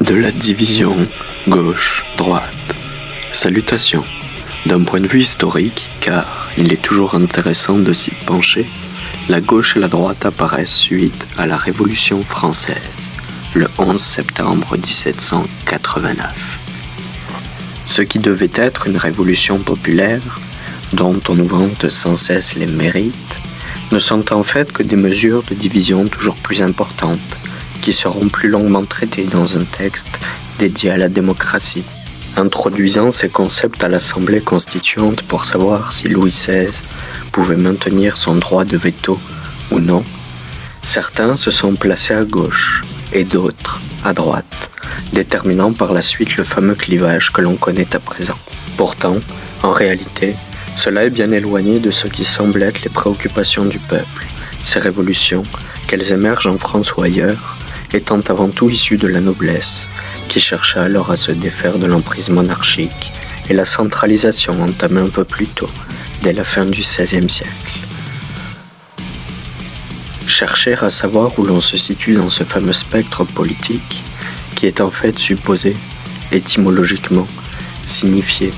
de la division gauche-droite. Salutations. D'un point de vue historique, car il est toujours intéressant de s'y pencher, la gauche et la droite apparaissent suite à la Révolution française, le 11 septembre 1789. Ce qui devait être une révolution populaire, dont on nous vante sans cesse les mérites, ne sont en fait que des mesures de division toujours plus importantes, qui seront plus longuement traitées dans un texte dédié à la démocratie. Introduisant ces concepts à l'Assemblée constituante pour savoir si Louis XVI pouvait maintenir son droit de veto ou non, certains se sont placés à gauche et d'autres à droite, déterminant par la suite le fameux clivage que l'on connaît à présent. Pourtant, en réalité, cela est bien éloigné de ce qui semble être les préoccupations du peuple. Ces révolutions, qu'elles émergent en France ou ailleurs, étant avant tout issues de la noblesse, qui chercha alors à se défaire de l'emprise monarchique et la centralisation entamée un peu plus tôt, dès la fin du XVIe siècle. Chercher à savoir où l'on se situe dans ce fameux spectre politique, qui est en fait supposé, étymologiquement, signifier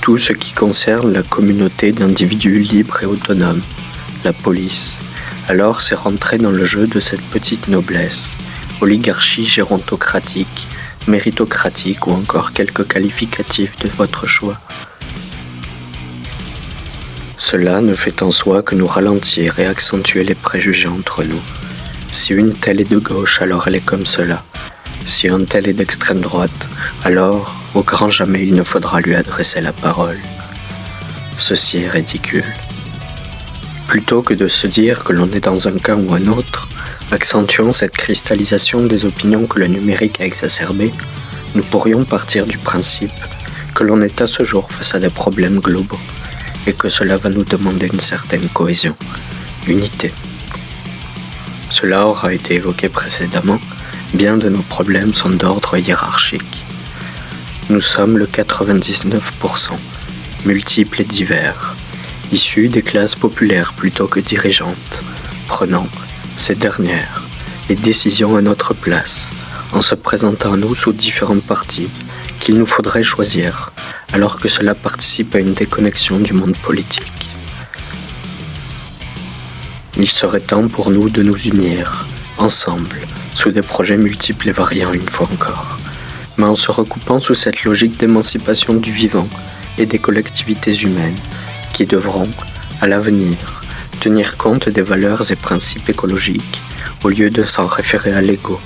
tout ce qui concerne la communauté d'individus libres et autonomes, la police, alors c'est rentrer dans le jeu de cette petite noblesse, oligarchie gérontocratique, méritocratique ou encore quelques qualificatifs de votre choix. Cela ne fait en soi que nous ralentir et accentuer les préjugés entre nous. Si une telle est de gauche, alors elle est comme cela. Si un tel est d'extrême droite, alors au grand jamais il ne faudra lui adresser la parole. Ceci est ridicule. Plutôt que de se dire que l'on est dans un camp ou un autre, accentuant cette cristallisation des opinions que le numérique a exacerbées, nous pourrions partir du principe que l'on est à ce jour face à des problèmes globaux et que cela va nous demander une certaine cohésion, unité. Cela aura été évoqué précédemment, bien de nos problèmes sont d'ordre hiérarchique. Nous sommes le 99%, multiples et divers, issus des classes populaires plutôt que dirigeantes, prenant ces dernières, les décisions à notre place, en se présentant à nous sous différents partis qu'il nous faudrait choisir, alors que cela participe à une déconnexion du monde politique. Il serait temps pour nous de nous unir, ensemble, sous des projets multiples et variants une fois encore, mais en se recoupant sous cette logique d'émancipation du vivant et des collectivités humaines qui devront, à l'avenir, tenir compte des valeurs et principes écologiques au lieu de s'en référer à l'ego.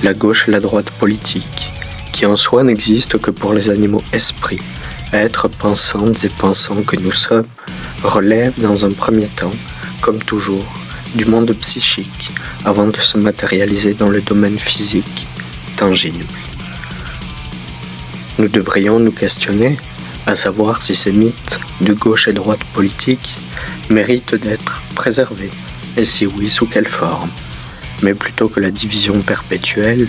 La gauche et la droite politique, qui en soi n'existent que pour les animaux esprits, êtres pensantes et pensants que nous sommes, relèvent dans un premier temps, comme toujours, du monde psychique avant de se matérialiser dans le domaine physique, tangible. Nous devrions nous questionner à savoir si ces mythes de gauche et droite politique méritent d'être préservés, et si oui, sous quelle forme. Mais plutôt que la division perpétuelle,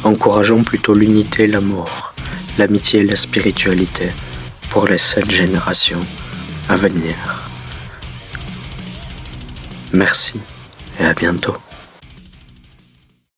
encourageons plutôt l'unité et l'amour, l'amitié et la spiritualité pour les 7 générations à venir. Merci et à bientôt.